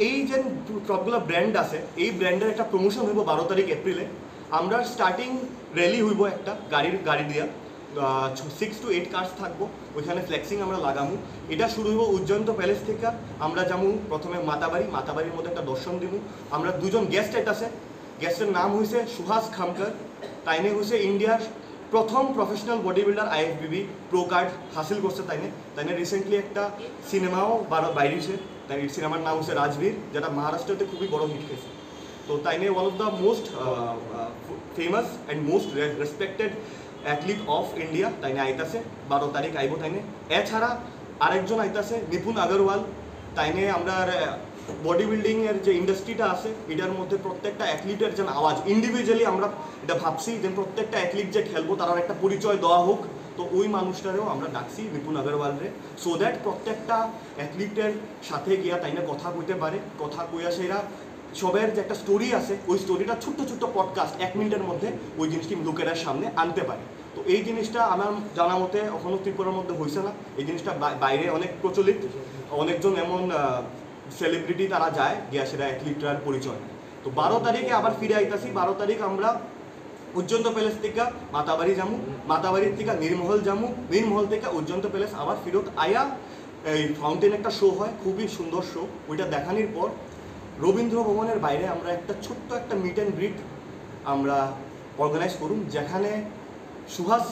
এই যে সবগুলো ব্র্যান্ড আছে এই ব্র্যান্ডের একটা প্রমোশন হইব 12 তারিখ এপ্রিলে। আমরা স্টার্টিং র্যালি হইব একটা গাড়ি দিয়া 6 to 8 কার্স থাকবো, ওইখানে ফ্লেক্সিং আমরা লাগামু। এটা শুরু হইব উজ্জয়ন্ত প্যালেস থেকে। আমরা যাবো প্রথমে মাতাবাড়ির মধ্যে একটা দর্শন দিব। আমরা দুজন গেস্ট আছে, গেস্টের নাম হয়েছে সুহাস খামকর। তাইনে হয়েছে ইন্ডিয়ার প্রথম professional body builder, IFBB pro card হাসিল করছে। তাইনে রিসেন্টলি একটা সিনেমাও বাইরেছে, তাই সিনেমার নাম হচ্ছে রাজবীর, যেটা মহারাষ্ট্রতে খুবই বড় হিট খেয়েছে। তো তাইনে one of the most famous and most respected athlete of India তাইনে আইতাছে 12 তারিখ আইব। তাইনে এছাড়া আরেকজন আইতাছে নিপুণ আগরওয়াল। তাইনে আমরা বডি বিল্ডিংয়ের যে ইন্ডাস্ট্রিটা আছে এটার মধ্যে প্রত্যেকটা অ্যাথলিটের যেন আওয়াজ ইন্ডিভিজুয়ালি আমরা এটা ভাবছি যে প্রত্যেকটা অ্যাথলিট যে খেলবো তার একটা পরিচয় দেওয়া হোক। তো ওই মানুষটারেও আমরা ডাকছি নিপুণ আগরওয়ালরে, সো দ্যাট প্রত্যেকটা অ্যাথলিটের সাথে গিয়া তাইনে কথা কইতে পারে। কথা কইয়া সেরা সবের যে একটা স্টোরি আছে ওই স্টোরিটা ছোট্ট ছোট্ট পডকাস্ট 1 মিনিটের মধ্যে ওই জিনিসটি লোকেরা সামনে আনতে পারে। তো এই জিনিসটা আমার জানা মতে এখনও ত্রিপুরার মধ্যে হয়েছে না। এই জিনিসটা বাইরে অনেক প্রচলিত, অনেকজন এমন সেলিব্রিটি তারা যায় গিয়া সেটা অ্যাথলিটরার পরিচয়। তো 12 তারিখে আবার ফিরে আইতাছি। 12 তারিখ আমরা উজ্জয়ন্ত প্যালেস থেকে মাতাবাড়ি যামু, মাতাবাড়ির থেকে নির্মহল যামু, নির্মহল থেকে উজ্জয়ন্ত প্যালেস আবার ফিরত আয়া এই ফাউন্টেন একটা শো হয়, খুবই সুন্দর শো। ওইটা দেখানোর পর রবীন্দ্র ভবনের বাইরে আমরা একটা ছোট্ট একটা মিট অ্যান্ড গ্রিট আমরা অর্গানাইজ করুন, যেখানে সুহাস